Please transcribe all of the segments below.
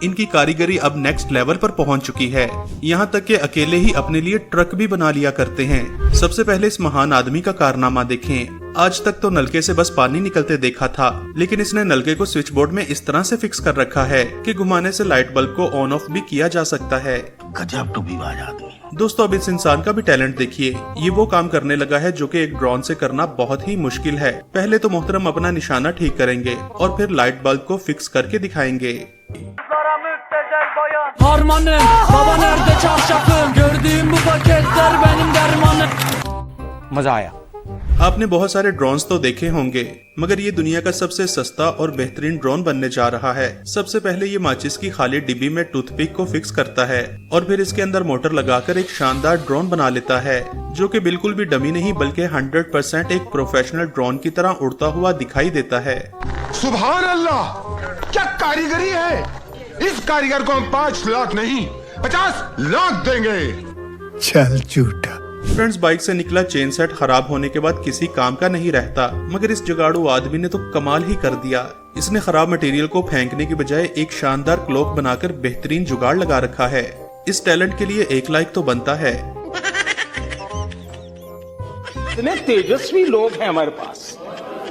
इनकी कारीगरी अब नेक्स्ट लेवल पर पहुंच चुकी है। यहाँ तक कि अकेले ही अपने लिए ट्रक भी बना लिया करते हैं। सबसे पहले इस महान आदमी का कारनामा देखें। आज तक तो नलके से बस पानी निकलते देखा था, लेकिन इसने नलके को स्विच बोर्ड में इस तरह से फिक्स कर रखा है कि घुमाने से लाइट बल्ब को ऑन ऑफ भी किया जा सकता है। गजब टूबीबाज आदमी। दोस्तों अब इस इंसान का भी टैलेंट देखिए। ये वो काम करने लगा है जो कि एक ड्रोन से करना बहुत ही मुश्किल है। पहले तो मोहतरम अपना निशाना ठीक करेंगे और फिर लाइट बल्ब को फिक्स करके दिखाएंगे। मजा आया। आपने बहुत सारे ड्रोन्स तो देखे होंगे, मगर ये दुनिया का सबसे सस्ता और बेहतरीन ड्रोन बनने जा रहा है। सबसे पहले ये माचिस की खाली डिब्बी में टूथपिक को फिक्स करता है और फिर इसके अंदर मोटर लगाकर एक शानदार ड्रोन बना लेता है, जो कि बिल्कुल भी डमी नहीं बल्कि 100% एक प्रोफेशनल ड्रोन की तरह उड़ता हुआ दिखाई देता है। सुभान अल्लाह, क्या कारीगरी है। इस कारीगर को हम 5 लाख नहीं 50 लाख देंगे। चल झूठा। फ्रेंड्स, बाइक से निकला चेन सेट खराब होने के बाद किसी काम का नहीं रहता, मगर इस जुगाड़ू आदमी ने तो कमाल ही कर दिया। इसने खराब मटेरियल को फेंकने की बजाय एक शानदार क्लॉक बनाकर बेहतरीन जुगाड़ लगा रखा है। इस टैलेंट के लिए 1 लाइक तो बनता है। कितने तेजस्वी लोग हैं हमारे पास,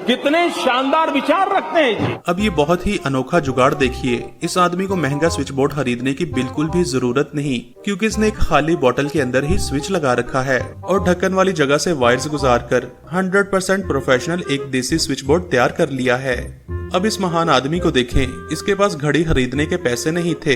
कितने शानदार विचार रखते हैं जी। अब ये बहुत ही अनोखा जुगाड़ देखिए। इस आदमी को महंगा स्विच बोर्ड खरीदने की बिल्कुल भी जरूरत नहीं, क्योंकि इसने एक खाली बोतल के अंदर ही स्विच लगा रखा है और ढक्कन वाली जगह से वायर्स गुजारकर 100% प्रोफेशनल एक देसी स्विच बोर्ड तैयार कर लिया है। अब इस महान आदमी को देखें। इसके पास घड़ी खरीदने के पैसे नहीं थे।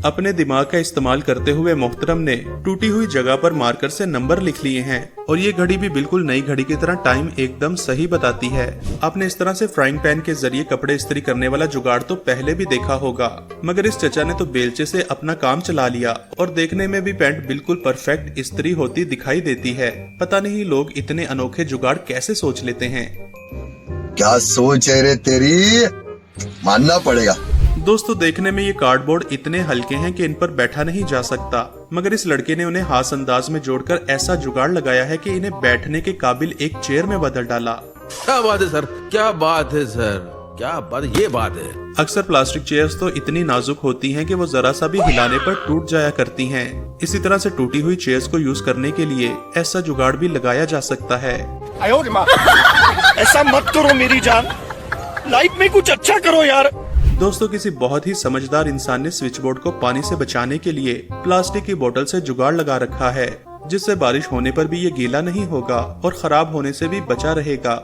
अपने दिमाग का इस्तेमाल करते हुए मोहतरम ने टूटी हुई जगह पर मार्कर से नंबर लिख लिए हैं और ये घड़ी भी बिल्कुल नई घड़ी की तरह टाइम एकदम सही बताती है। आपने इस तरह से फ्राइंग पैन के जरिए कपड़े इस्त्री करने वाला जुगाड़ तो पहले भी देखा होगा, मगर इस चचा ने तो बेलचे से अपना काम चला लिया और देखने में भी पैंट बिल्कुल परफेक्ट इस्त्री होती दिखाई देती है। पता नहीं लोग इतने अनोखे जुगाड़ कैसे सोच लेते हैं। क्या सोच है रे तेरी, मानना पड़ेगा। दोस्तों, देखने में ये कार्डबोर्ड इतने हल्के हैं कि इन पर बैठा नहीं जा सकता, मगर इस लड़के ने उन्हें हाथ अंदाज में जोड़कर ऐसा जुगाड़ लगाया है कि इन्हें बैठने के काबिल एक चेयर में बदल डाला। क्या बात है सर, क्या बात है सर, क्या बात, ये बात है। अक्सर प्लास्टिक चेयर्स तो इतनी नाजुक होती हैं कि वो जरा सा भी हिलाने पर टूट जाया करती हैं। इसी तरह से टूटी हुई चेयर्स को यूज करने के लिए ऐसा जुगाड़ भी लगाया जा सकता है। ऐसा मत करो मेरी जान, लाइफ में कुछ अच्छा करो यार। दोस्तों, किसी बहुत ही समझदार इंसान ने स्विच बोर्ड को पानी से बचाने के लिए प्लास्टिक की बोतल से जुगाड़ लगा रखा है, जिससे बारिश होने पर भी ये गीला नहीं होगा और खराब होने से भी बचा रहेगा।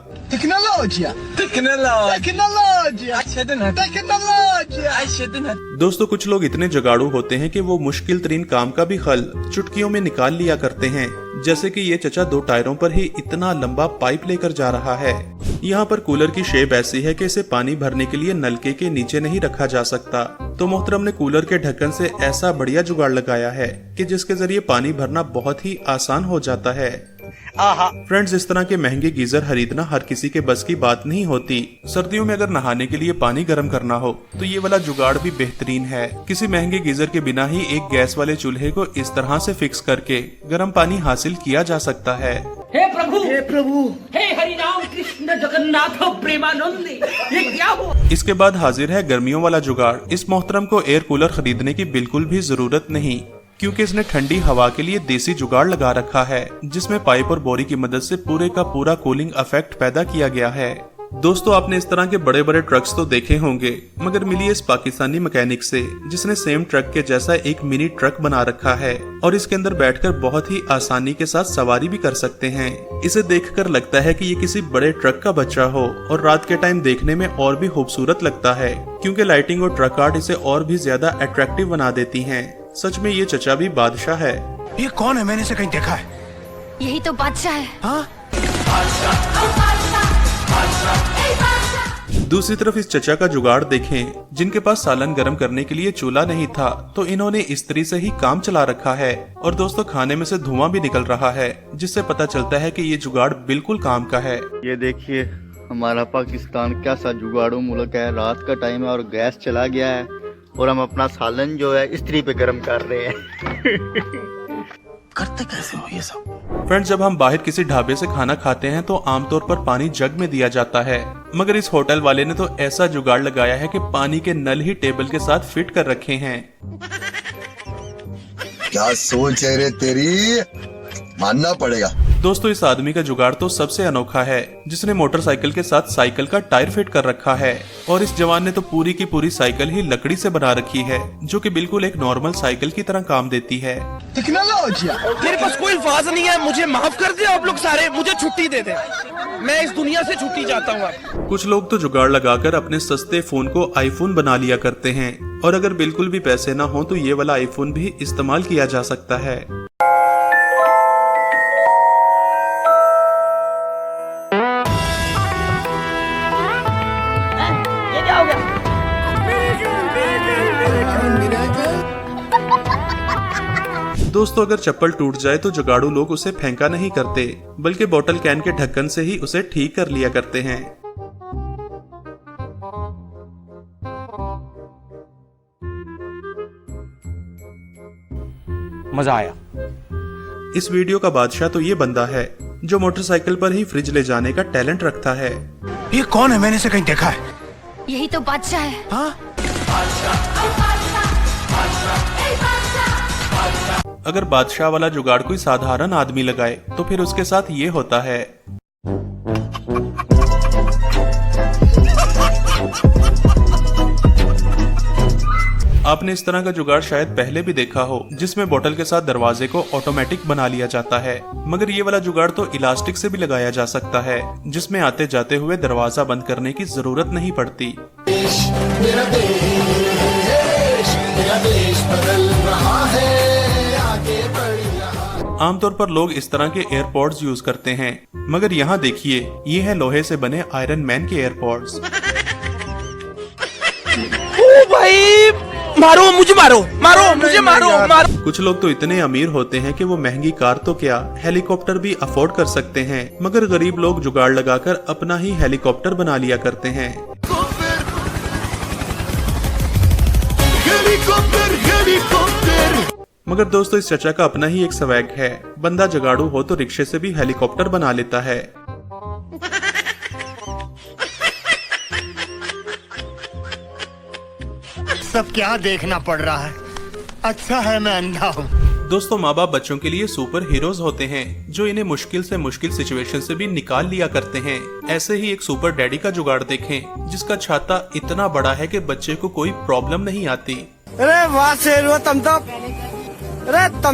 दोस्तों, कुछ लोग इतने जुगाड़ू होते हैं कि वो मुश्किल तरीन काम का भी हल चुटकियों में निकाल लिया करते हैं। जैसे कि ये चचा 2 टायरों पर ही इतना लंबा पाइप लेकर जा रहा है। यहाँ पर कूलर की शेप ऐसी है कि इसे पानी भरने के लिए नलके के नीचे नहीं रखा जा सकता, तो मोहतरम ने कूलर के ढक्कन से ऐसा बढ़िया जुगाड़ लगाया है कि जिसके जरिए पानी भरना बहुत ही आसान हो जाता है। फ्रेंड्स, इस तरह के महंगे गीजर खरीदना हर किसी के बस की बात नहीं होती। सर्दियों में अगर नहाने के लिए पानी गर्म करना हो तो ये वाला जुगाड़ भी बेहतरीन है। किसी महंगे गीजर के बिना ही एक गैस वाले चूल्हे को इस तरह से फिक्स करके गर्म पानी हासिल किया जा सकता है। हे प्रभु, हे प्रभु, हे हरि राम कृष्ण जगन्नाथ प्रेमानंद, ये क्या हुआ? इसके बाद हाजिर है गर्मियों वाला जुगाड़। इस मोहतरम को एयर कूलर खरीदने की बिल्कुल भी जरूरत नहीं, क्योंकि इसने ठंडी हवा के लिए देसी जुगाड़ लगा रखा है, जिसमें पाइप और बोरी की मदद से पूरे का पूरा कूलिंग इफेक्ट पैदा किया गया है। दोस्तों, आपने इस तरह के बड़े बड़े ट्रक्स तो देखे होंगे, मगर मिली इस पाकिस्तानी मैकेनिक से जिसने सेम ट्रक के जैसा एक मिनी ट्रक बना रखा है और इसके अंदर बैठकर बहुत ही आसानी के साथ सवारी भी कर सकते हैं। इसे देखकर लगता है कि ये किसी बड़े ट्रक का बच्चा हो और रात के टाइम देखने में और भी खूबसूरत लगता है, क्योंकि लाइटिंग और ट्रक आर्ट इसे और भी ज्यादा अट्रैक्टिव बना देती है। सच में ये चचा भी बादशाह है। ये कौन है, मैंने इसे कहीं देखा है। यही तो बादशाह है। हाँ? दूसरी तरफ इस चचा का जुगाड़ देखें, जिनके पास सालन गर्म करने के लिए चूल्हा नहीं था, तो इन्होंने इस्त्री से ही काम चला रखा है। और दोस्तों, खाने में से धुआं भी निकल रहा है, जिससे पता चलता है कि ये जुगाड़ बिल्कुल काम का है। ये देखिए, हमारा पाकिस्तान कैसा जुगाड़ू मुल्क है। रात का टाइम है और गैस चला गया है और हम अपना सालन जो है इस्त्री पे गर्म कर रहे हैं। करते कैसे हो ये सब? फ्रेंड्स, जब हम बाहर किसी ढाबे से खाना खाते हैं तो आमतौर पर पानी जग में दिया जाता है, मगर इस होटल वाले ने तो ऐसा जुगाड़ लगाया है कि पानी के नल ही टेबल के साथ फिट कर रखे हैं। क्या सोच है रे तेरी, मानना पड़ेगा। दोस्तों इस आदमी का जुगाड़ तो सबसे अनोखा है, जिसने मोटरसाइकिल के साथ साइकिल का टायर फिट कर रखा है। और इस जवान ने तो पूरी की पूरी साइकिल ही लकड़ी से बना रखी है, जो कि बिल्कुल एक नॉर्मल साइकिल की तरह काम देती है। मेरे पास कोई अल्फाज नहीं है, मुझे माफ कर दे आप लोग सारे, मुझे छुट्टी दे दे, मैं इस दुनिया से छुट्टी चाहता हूँ। कुछ लोग तो जुगाड़ लगाकर अपने सस्ते फोन को आईफोन बना लिया करते हैं, और अगर बिल्कुल भी पैसे ना हो तो ये वाला आईफोन भी इस्तेमाल किया जा सकता है। ये क्या हो गया? दोस्तों अगर चप्पल टूट जाए तो जुगाड़ू लोग उसे फेंका नहीं करते, बल्कि बोतल कैन के ढक्कन से ही उसे ठीक कर लिया करते हैं। मजा आया। इस वीडियो का बादशाह तो ये बंदा है जो मोटरसाइकिल पर ही फ्रिज ले जाने का टैलेंट रखता है। ये कौन है, मैंने से कहीं देखा है? यही तो बादशाह है। हाँ? अगर बादशाह वाला जुगाड़ कोई साधारण आदमी लगाए तो फिर उसके साथ ये होता है। आपने इस तरह का जुगाड़ शायद पहले भी देखा हो, जिसमें बोतल के साथ दरवाजे को ऑटोमेटिक बना लिया जाता है। मगर ये वाला जुगाड़ तो इलास्टिक से भी लगाया जा सकता है, जिसमें आते जाते हुए दरवाजा बंद करने की जरूरत नहीं पड़ती। आमतौर पर लोग इस तरह के एयरपॉड्स यूज करते हैं, मगर यहाँ देखिए, ये है लोहे से बने आयरन मैन के एयरपॉड्स। ओ भाई, मारो मुझे, मारो मारो मुझे, मारो मारो। कुछ लोग तो इतने अमीर होते हैं कि वो महंगी कार तो क्या हेलीकॉप्टर भी अफोर्ड कर सकते हैं, मगर गरीब लोग जुगाड़ लगाकर अपना ही हेलीकॉप्टर बना लिया करते हैं। मगर दोस्तों इस चचा का अपना ही एक स्वैग है, बंदा जुगाड़ू हो तो रिक्शे से भी हेलीकॉप्टर बना लेता है। सब क्या देखना पड़ रहा है, अच्छा है मैं अंधा हूँ। दोस्तों माँ बाप बच्चों के लिए सुपर हीरोज होते हैं, जो इन्हें मुश्किल से मुश्किल सिचुएशन से भी निकाल लिया करते हैं। ऐसे ही एक सुपर डैडी का जुगाड़ देखें, जिसका छाता इतना बड़ा है कि बच्चे को कोई प्रॉब्लम नहीं आती। अरे वाह शेर, तुम तो, अरे तुम